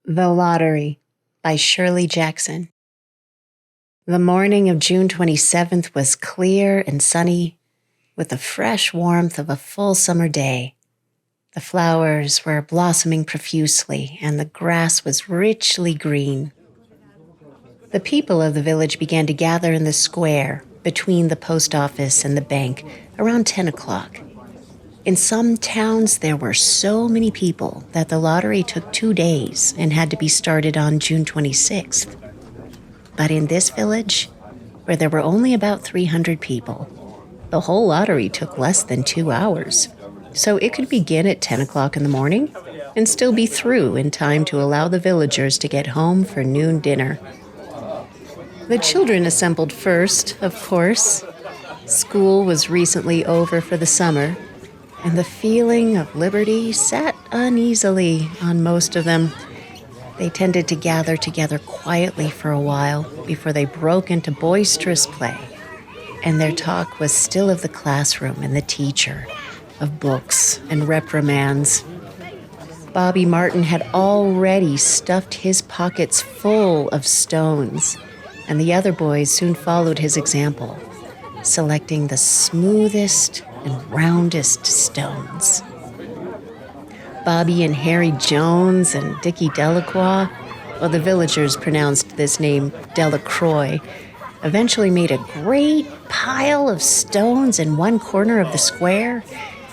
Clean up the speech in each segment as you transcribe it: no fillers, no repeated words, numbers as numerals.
The Lottery by Shirley Jackson. The morning of June 27th was clear and sunny, with the fresh warmth of a full summer day. The flowers were blossoming profusely, and the grass was richly green. The people of the village began to gather in the square between the post office and the bank around 10 o'clock. In some towns, there were so many people that the lottery took 2 days and had to be started on June 26th. But in this village, where there were only about 300 people, the whole lottery took less than 2 hours. So it could begin at 10 o'clock in the morning and still be through in time to allow the villagers to get home for noon dinner. The children assembled first, of course. School was recently over for the summer, and the feeling of liberty sat uneasily on most of them. They tended to gather together quietly for a while before they broke into boisterous play, and their talk was still of the classroom and the teacher, of books and reprimands. Bobby Martin had already stuffed his pockets full of stones, and the other boys soon followed his example, selecting the smoothest and roundest stones. Bobby and Harry Jones and Dickie Delacroix, well, the villagers pronounced this name Delacroix, eventually made a great pile of stones in one corner of the square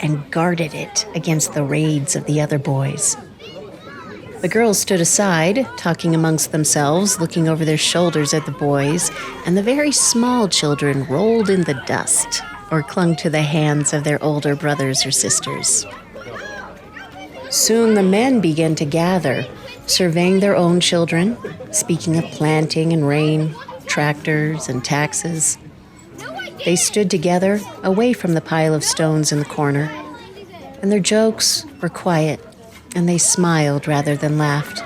and guarded it against the raids of the other boys. The girls stood aside, talking amongst themselves, looking over their shoulders at the boys, and the very small children rolled in the dust or clung to the hands of their older brothers or sisters. Soon the men began to gather, surveying their own children, speaking of planting and rain, tractors and taxes. They stood together, away from the pile of stones in the corner, and their jokes were quiet, and they smiled rather than laughed.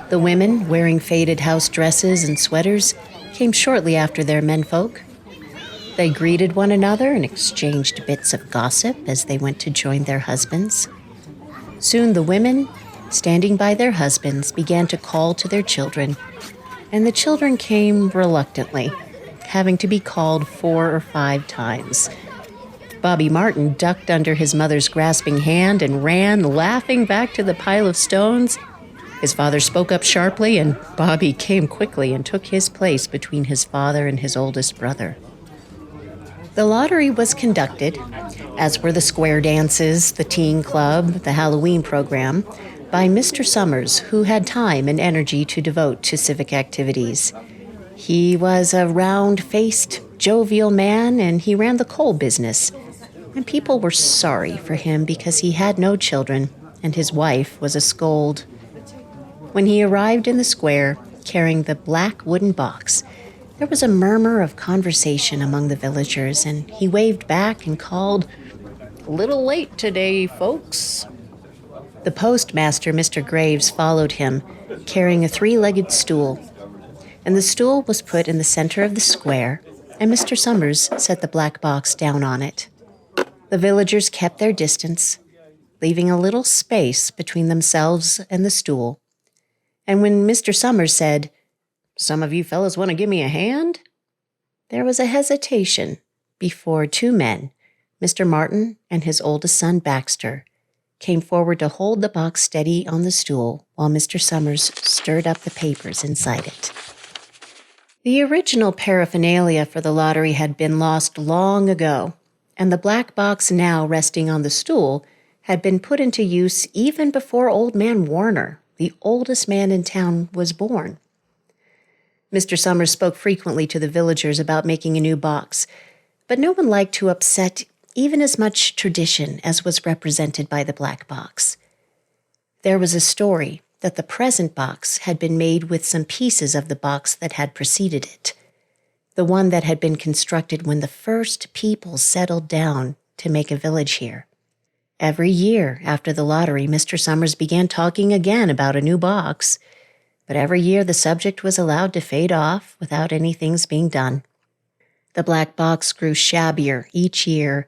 The women, wearing faded house dresses and sweaters, came shortly after their menfolk. They greeted one another and exchanged bits of gossip as they went to join their husbands. Soon the women, standing by their husbands, began to call to their children, and the children came reluctantly, having to be called 4 or 5 times. Bobby Martin ducked under his mother's grasping hand and ran, laughing, back to the pile of stones. His father spoke up sharply, and Bobby came quickly and took his place between his father and his oldest brother. The lottery was conducted, as were the square dances, the teen club, the Halloween program, by Mr. Summers, who had time and energy to devote to civic activities. He was a round-faced, jovial man, and he ran the coal business. And people were sorry for him because he had no children, and his wife was a scold. When he arrived in the square, carrying the black wooden box, there was a murmur of conversation among the villagers, and he waved back and called, "A little late today, folks." The postmaster, Mr. Graves, followed him, carrying a 3-legged stool. And the stool was put in the center of the square, and Mr. Summers set the black box down on it. The villagers kept their distance, leaving a little space between themselves and the stool. And when Mr. Summers said, "Some of you fellas want to give me a hand?" there was a hesitation before 2 men, Mr. Martin and his oldest son, Baxter, came forward to hold the box steady on the stool while Mr. Summers stirred up the papers inside it. The original paraphernalia for the lottery had been lost long ago, and the black box now resting on the stool had been put into use even before Old Man Warner, the oldest man in town, was born. Mr. Summers spoke frequently to the villagers about making a new box, but no one liked to upset even as much tradition as was represented by the black box. There was a story that the present box had been made with some pieces of the box that had preceded it, the one that had been constructed when the first people settled down to make a village here. Every year after the lottery, Mr. Summers began talking again about a new box, but every year the subject was allowed to fade off without anything's being done. The black box grew shabbier each year,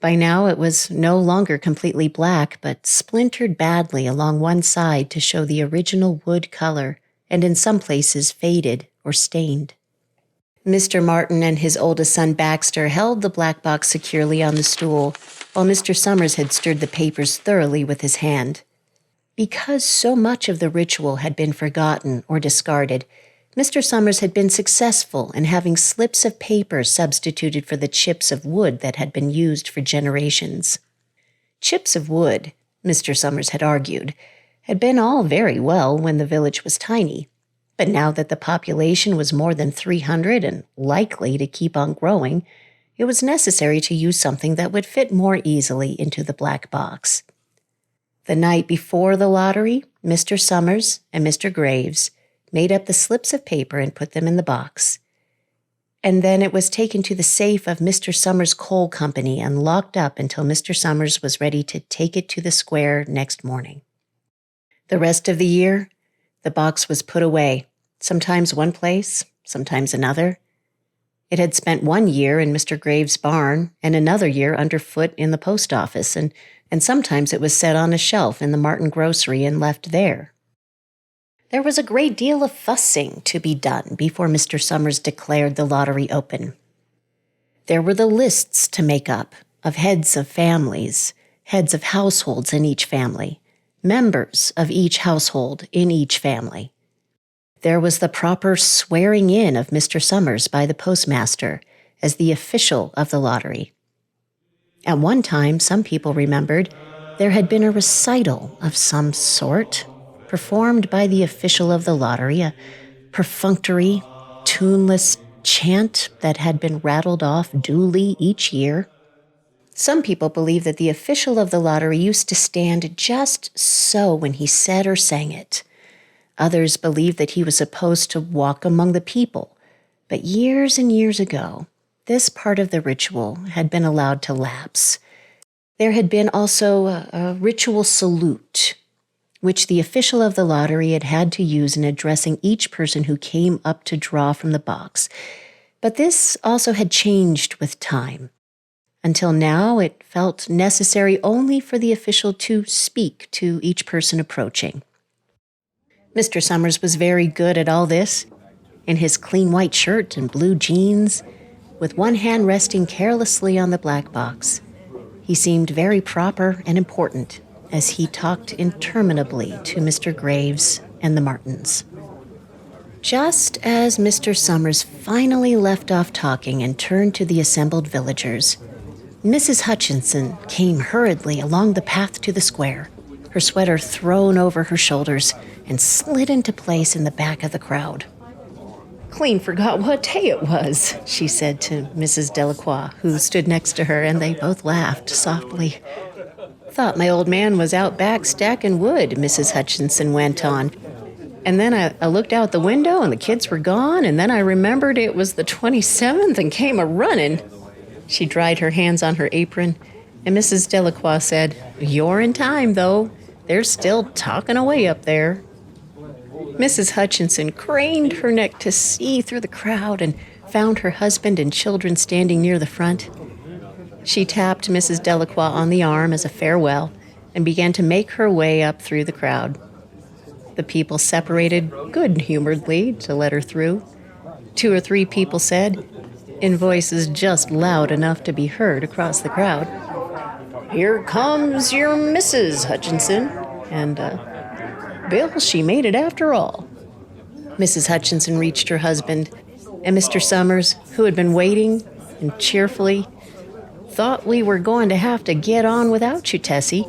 By now it was no longer completely black, but splintered badly along one side to show the original wood color, and in some places faded or stained. Mr. Martin and his oldest son Baxter held the black box securely on the stool, while Mr. Summers had stirred the papers thoroughly with his hand. Because so much of the ritual had been forgotten or discarded, Mr. Summers had been successful in having slips of paper substituted for the chips of wood that had been used for generations. Chips of wood, Mr. Summers had argued, had been all very well when the village was tiny, but now that the population was more than 300 and likely to keep on growing, it was necessary to use something that would fit more easily into the black box. The night before the lottery, Mr. Summers and Mr. Graves made up the slips of paper and put them in the box. And then it was taken to the safe of Mr. Summers' coal company and locked up until Mr. Summers was ready to take it to the square next morning. The rest of the year, the box was put away, sometimes one place, sometimes another. It had spent 1 year in Mr. Graves' barn and another year underfoot in the post office, and sometimes it was set on a shelf in the Martin grocery and left there. There was a great deal of fussing to be done before Mr. Summers declared the lottery open. There were the lists to make up of heads of families, heads of households in each family, members of each household in each family. There was the proper swearing in of Mr. Summers by the postmaster as the official of the lottery. At one time, some people remembered, there had been a recital of some sort performed by the official of the lottery, a perfunctory, tuneless chant that had been rattled off duly each year. Some people believe that the official of the lottery used to stand just so when he said or sang it. Others believed that he was supposed to walk among the people, but years and years ago, this part of the ritual had been allowed to lapse. There had been also a ritual salute, which the official of the lottery had had to use in addressing each person who came up to draw from the box. But this also had changed with time. Until now, it felt necessary only for the official to speak to each person approaching. Mr. Summers was very good at all this. In his clean white shirt and blue jeans, with one hand resting carelessly on the black box, he seemed very proper and important as he talked interminably to Mr. Graves and the Martins. Just as Mr. Summers finally left off talking and turned to the assembled villagers, Mrs. Hutchinson came hurriedly along the path to the square, her sweater thrown over her shoulders, and slid into place in the back of the crowd. "Clean forgot what day it was," she said to Mrs. Delacroix, who stood next to her, and they both laughed softly. "Thought my old man was out back stacking wood," Mrs. Hutchinson went on. "And then I looked out the window and the kids were gone, and then I remembered it was the 27th and came a-running." She dried her hands on her apron, and Mrs. Delacroix said, "You're in time, though. They're still talking away up there." Mrs. Hutchinson craned her neck to see through the crowd and found her husband and children standing near the front. She tapped Mrs. Delacroix on the arm as a farewell and began to make her way up through the crowd. The people separated good-humoredly to let her through. 2 or 3 people said, in voices just loud enough to be heard across the crowd, "Here comes your Mrs. Hutchinson," and, "Bill, she made it after all." Mrs. Hutchinson reached her husband, and Mr. Summers, who had been waiting and cheerfully, "Thought we were going to have to get on without you, Tessie,"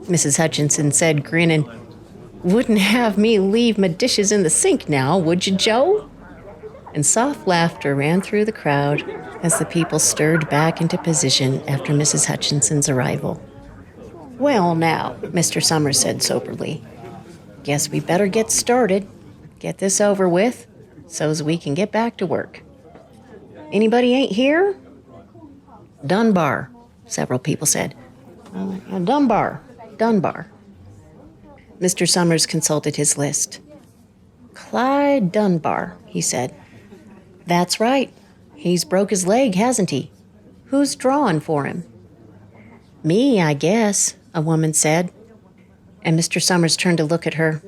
Mrs. Hutchinson said, grinning. "Wouldn't have me leave my dishes in the sink now, would you, Joe?" And soft laughter ran through the crowd as the people stirred back into position after Mrs. Hutchinson's arrival. "Well, now," Mr. Summers said soberly, "guess we better get started, get this over with, so's we can get back to work. Anybody ain't here?" "Dunbar," several people said. Dunbar. Mr. Summers consulted his list. "Clyde Dunbar," he said. "That's right. He's broke his leg, hasn't he? Who's drawing for him?" Me, I guess, a woman said. And Mr. Summers turned to look at her.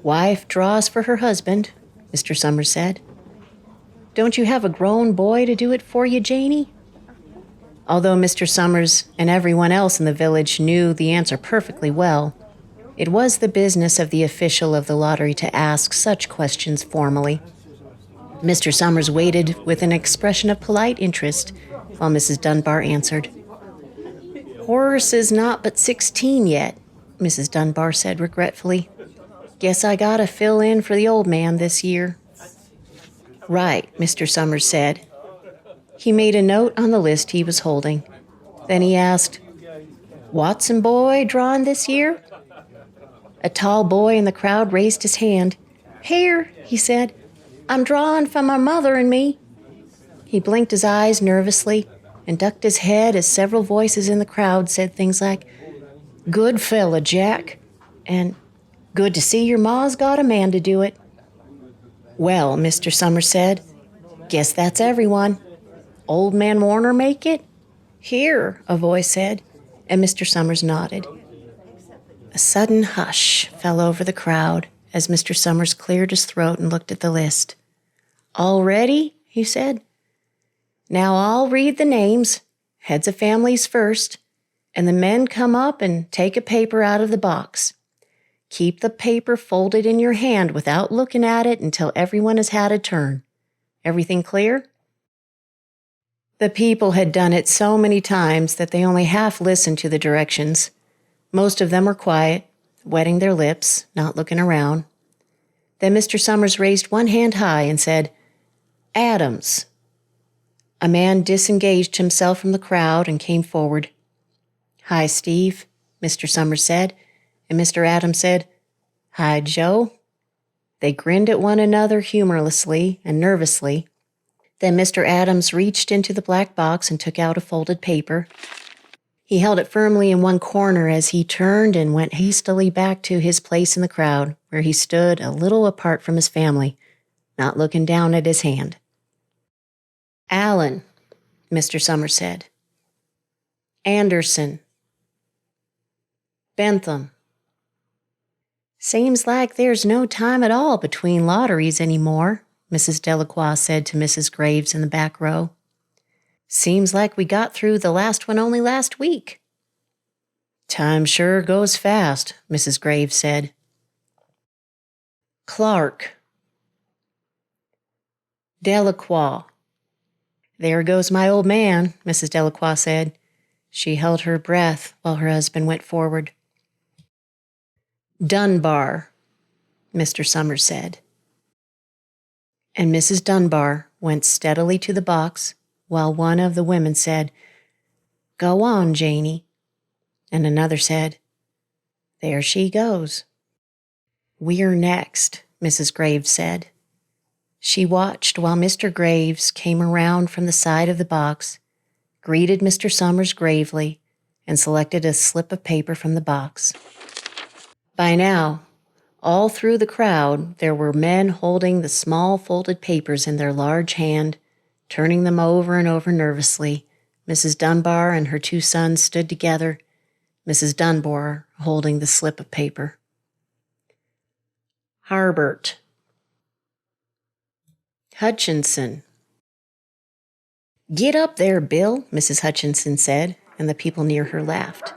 Wife draws for her husband, Mr. Summers said. Don't you have a grown boy to do it for you, Janie? Although Mr. Summers and everyone else in the village knew the answer perfectly well, it was the business of the official of the lottery to ask such questions formally. Mr. Summers waited with an expression of polite interest while Mrs. Dunbar answered. Horace is not but 16 yet, Mrs. Dunbar said regretfully. Guess I gotta fill in for the old man this year. Right, Mr. Summers said. He made a note on the list he was holding. Then he asked, Watson boy drawing this year? A tall boy in the crowd raised his hand. Here, he said. I'm drawing for my mother and me. He blinked his eyes nervously and ducked his head as several voices in the crowd said things like, Good fella, Jack, and good to see your ma's got a man to do it. Well, Mr. Summers said, guess that's everyone. Old man Warner make it? Here, a voice said, and Mr. Summers nodded. A sudden hush fell over the crowd as Mr. Summers cleared his throat and looked at the list. All ready? He said. Now I'll read the names, heads of families first, and the men come up and take a paper out of the box. Keep the paper folded in your hand without looking at it until everyone has had a turn. Everything clear? The people had done it so many times that they only half listened to the directions. Most of them were quiet, wetting their lips, not looking around. Then Mr. Summers raised one hand high and said, Adams. A man disengaged himself from the crowd and came forward. Hi, Steve, Mr. Summers said, and Mr. Adams said, Hi, Joe. They grinned at one another humorlessly and nervously. Then Mr. Adams reached into the black box and took out a folded paper. He held it firmly in one corner as he turned and went hastily back to his place in the crowd, where he stood a little apart from his family, not looking down at his hand. Allen, Mr. Summers said. Anderson. Bentham. Seems like there's no time at all between lotteries anymore, Mrs. Delacroix said to Mrs. Graves in the back row. Seems like we got through the last one only last week. Time sure goes fast, Mrs. Graves said. Clark. Delacroix. There goes my old man, Mrs. Delacroix said. She held her breath while her husband went forward. Dunbar, Mr. Summers said. And Mrs. Dunbar went steadily to the box while one of the women said, Go on, Janie. And another said, There she goes. We're next, Mrs. Graves said. She watched while Mr. Graves came around from the side of the box, greeted Mr. Summers gravely, and selected a slip of paper from the box. By now, all through the crowd, there were men holding the small folded papers in their large hand, turning them over and over nervously. Mrs. Dunbar and her two sons stood together, Mrs. Dunbar holding the slip of paper. Harbert. Hutchinson. Get up there, Bill, Mrs. Hutchinson said, and the people near her laughed.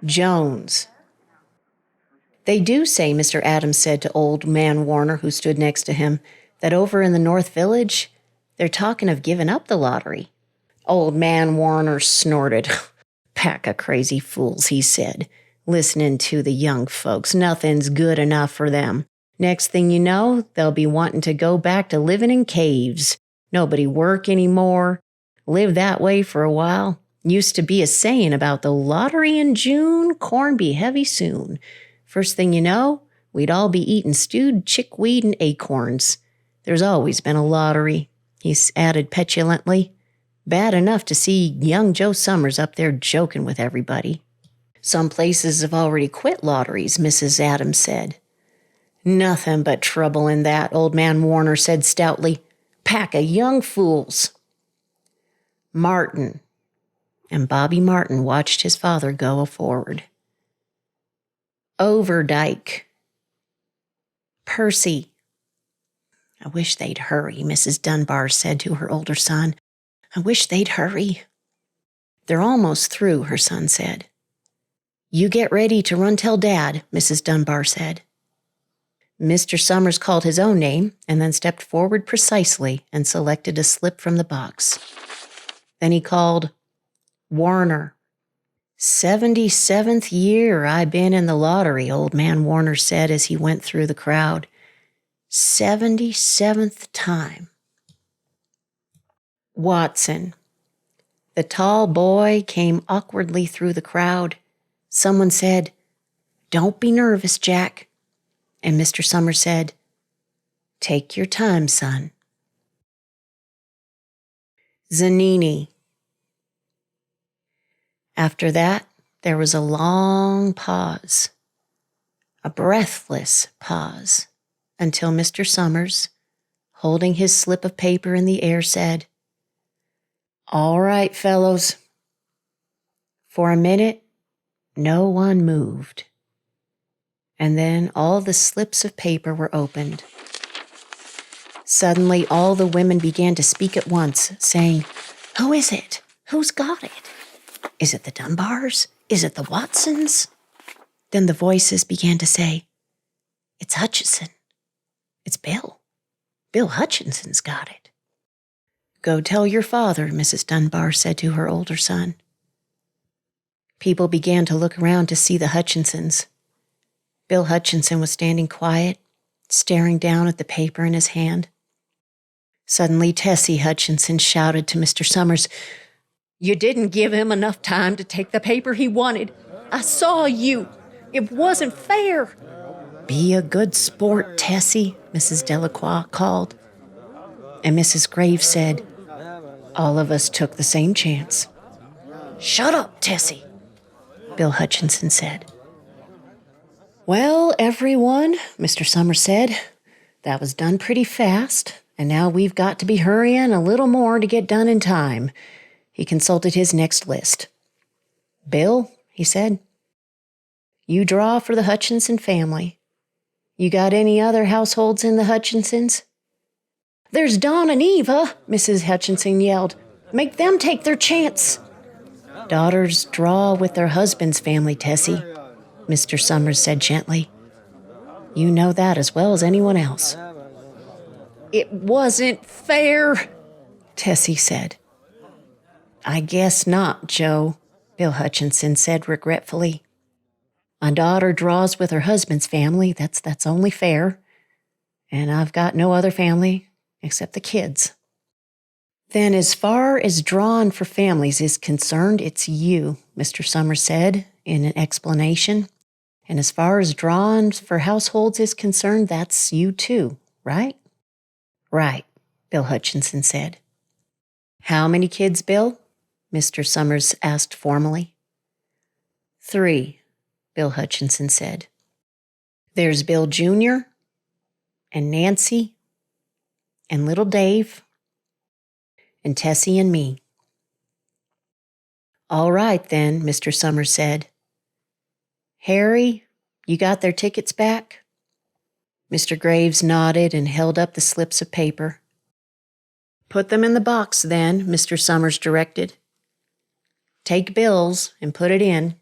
Jones. They do say, Mr. Adams said to old man Warner, who stood next to him, that over in the North Village, they're talking of giving up the lottery. Old man Warner snorted. Pack of crazy fools, he said, listening to the young folks. Nothing's good enough for them. Next thing you know, they'll be wanting to go back to living in caves. Nobody work anymore. Live that way for a while. Used to be a saying about the lottery in June, corn be heavy soon. First thing you know, we'd all be eating stewed chickweed and acorns. There's always been a lottery, he added petulantly. Bad enough to see young Joe Summers up there joking with everybody. Some places have already quit lotteries, Mrs. Adams said. Nothing but trouble in that, old man Warner said stoutly. Pack of young fools. Martin. and Bobby Martin watched his father go forward. Overdyke. Percy. I wish they'd hurry, Mrs. Dunbar said to her older son. I wish they'd hurry. They're almost through, her son said. You get ready to run tell Dad, Mrs. Dunbar said. Mr. Summers called his own name and then stepped forward precisely and selected a slip from the box. Then he called, Warner. 77th year I been in the lottery, old man Warner said as he went through the crowd. 77th time. Watson. The tall boy came awkwardly through the crowd. Someone said, Don't be nervous, Jack. And Mr. Summers said, Take your time, son. Zanini. After that, there was a long pause, a breathless pause, until Mr. Summers, holding his slip of paper in the air, said, All right, fellows. For a minute, no one moved. And then all the slips of paper were opened. Suddenly, all the women began to speak at once, saying, Who is it? Who's got it? Is it the Dunbars? Is it the Watsons? Then the voices began to say, It's Hutchison. It's Bill. Bill Hutchinson's got it. Go tell your father, Mrs. Dunbar said to her older son. People began to look around to see the Hutchinsons. Bill Hutchinson was standing quiet, staring down at the paper in his hand. Suddenly, Tessie Hutchinson shouted to Mr. Summers, You didn't give him enough time to take the paper he wanted. I saw you. It wasn't fair. Be a good sport, Tessie, Mrs. Delacroix called. And Mrs. Graves said, All of us took the same chance. Shut up, Tessie, Bill Hutchinson said. Well, everyone, Mr. Summers said, that was done pretty fast, and now we've got to be hurrying a little more to get done in time. He consulted his next list. Bill, he said, you draw for the Hutchinson family. You got any other households in the Hutchinsons? There's Don and Eva, Mrs. Hutchinson yelled. Make them take their chance. Daughters draw with their husband's family, Tessie, Mr. Summers said gently. You know that as well as anyone else. It wasn't fair, Tessie said. I guess not, Joe, Bill Hutchinson said regretfully. A daughter draws with her husband's family, that's only fair. And I've got no other family except the kids. Then as far as drawing for families is concerned, it's you, Mr. Summers said in an explanation. And as far as drawing for households is concerned, that's you too, right? Right, Bill Hutchinson said. How many kids, Bill? Mr. Summers asked formally. 3, Bill Hutchinson said. There's Bill Jr. and Nancy and little Dave and Tessie and me. All right, then, Mr. Summers said. Harry, you got their tickets back? Mr. Graves nodded and held up the slips of paper. Put them in the box, then, Mr. Summers directed. Take Bill's and put it in.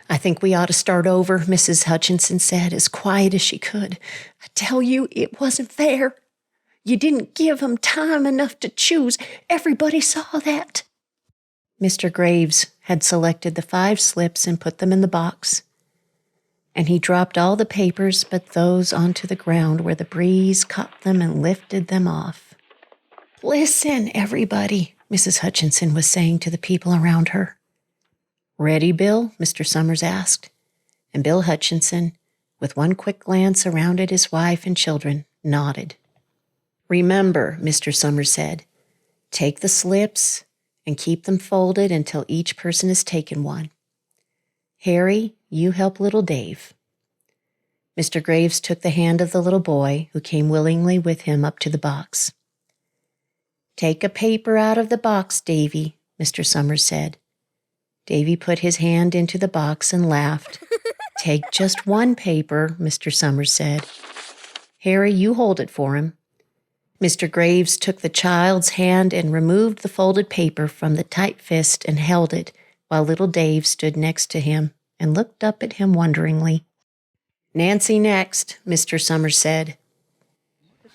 I think we ought to start over, Mrs. Hutchinson said, as quiet as she could. I tell you, it wasn't fair. You didn't give 'em time enough to choose. Everybody saw that. Mr. Graves had selected the 5 slips and put them in the box, and he dropped all the papers but those onto the ground where the breeze caught them and lifted them off. Listen, everybody, Mrs. Hutchinson was saying to the people around her. Ready, Bill? Mr. Summers asked, and Bill Hutchinson, with one quick glance around at his wife and children, nodded. Remember, Mr. Summers said, take the slips and keep them folded until each person has taken one. Harry, you help little Dave. Mr. Graves took the hand of the little boy, who came willingly with him up to the box. Take a paper out of the box, Davy, Mr. Summers said. Davy put his hand into the box and laughed. Take just one paper, Mr. Summers said. Harry, you hold it for him. Mr. Graves took the child's hand and removed the folded paper from the tight fist and held it, while little Dave stood next to him and looked up at him wonderingly. Nancy next, Mr. Summers said.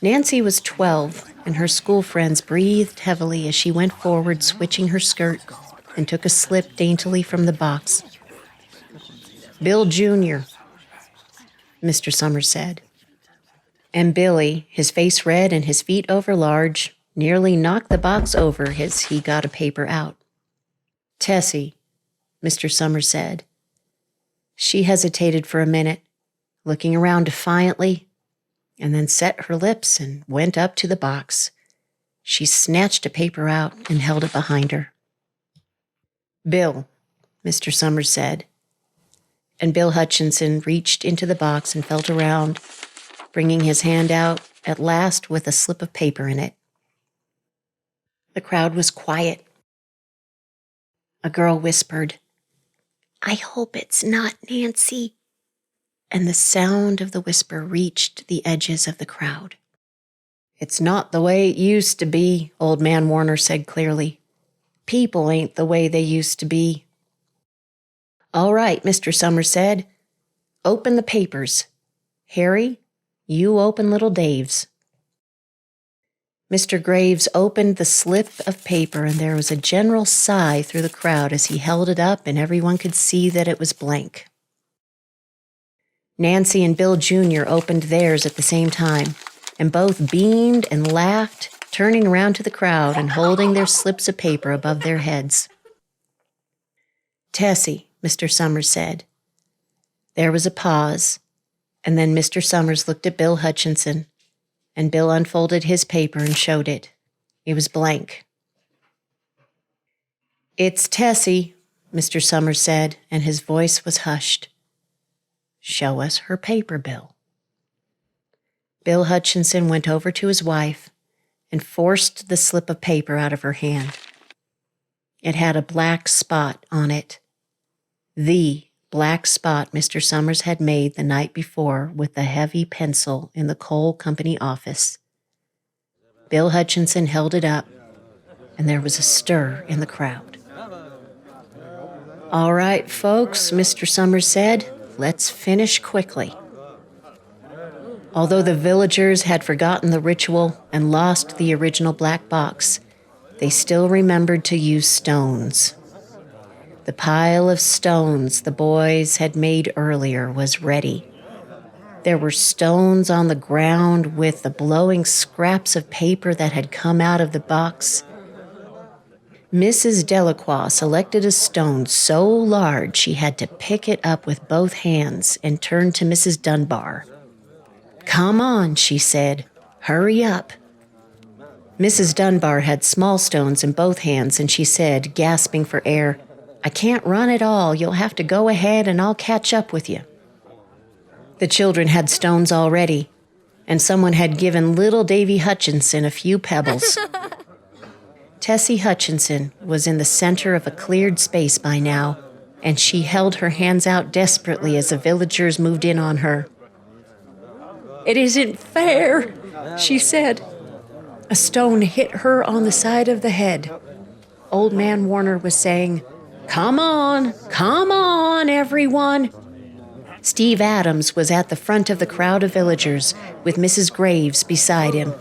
Nancy was 12, and her school friends breathed heavily as she went forward, switching her skirt, and took a slip daintily from the box. Bill Jr., Mr. Summers said. And Billy, his face red and his feet overlarge, nearly knocked the box over as he got a paper out. Tessie, Mr. Summers said. She hesitated for a minute, looking around defiantly, and then set her lips and went up to the box. She snatched a paper out and held it behind her. Bill, Mr. Summers said. And Bill Hutchinson reached into the box and felt around, bringing his hand out at last with a slip of paper in it. The crowd was quiet. A girl whispered, I hope it's not Nancy. And the sound of the whisper reached the edges of the crowd. It's not the way it used to be, Old Man Warner said clearly. People ain't the way they used to be. All right, Mr. Summers said. Open the papers. Harry, you open little Dave's. Mr. Graves opened the slip of paper, and there was a general sigh through the crowd as he held it up, and everyone could see that it was blank. Nancy and Bill Jr. opened theirs at the same time, and both beamed and laughed, turning around to the crowd and holding their slips of paper above their heads. Tessie, Mr. Summers said. There was a pause, and then Mr. Summers looked at Bill Hutchinson, and Bill unfolded his paper and showed it. It was blank. It's Tessie, Mr. Summers said, and his voice was hushed. Show us her paper, Bill. Bill Hutchinson went over to his wife and forced the slip of paper out of her hand. It had a black spot on it. The black spot Mr. Summers had made the night before with a heavy pencil in the coal company office. Bill Hutchinson held it up, and there was a stir in the crowd. All right, folks, Mr. Summers said, let's finish quickly. Although the villagers had forgotten the ritual and lost the original black box, they still remembered to use stones. The pile of stones the boys had made earlier was ready. There were stones on the ground with the blowing scraps of paper that had come out of the box. Mrs. Delacroix selected a stone so large she had to pick it up with both hands and turned to Mrs. Dunbar. Come on, she said. Hurry up. Mrs. Dunbar had small stones in both hands, and she said, gasping for air, I can't run at all. You'll have to go ahead and I'll catch up with you. The children had stones already, and someone had given little Davy Hutchinson a few pebbles. Tessie Hutchinson was in the center of a cleared space by now, and she held her hands out desperately as the villagers moved in on her. It isn't fair, she said. A stone hit her on the side of the head. Old Man Warner was saying, come on, everyone. Steve Adams was at the front of the crowd of villagers with Mrs. Graves beside him.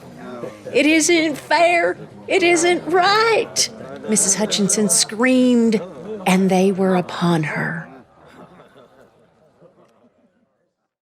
It isn't fair. It isn't right, Mrs. Hutchinson screamed, and they were upon her.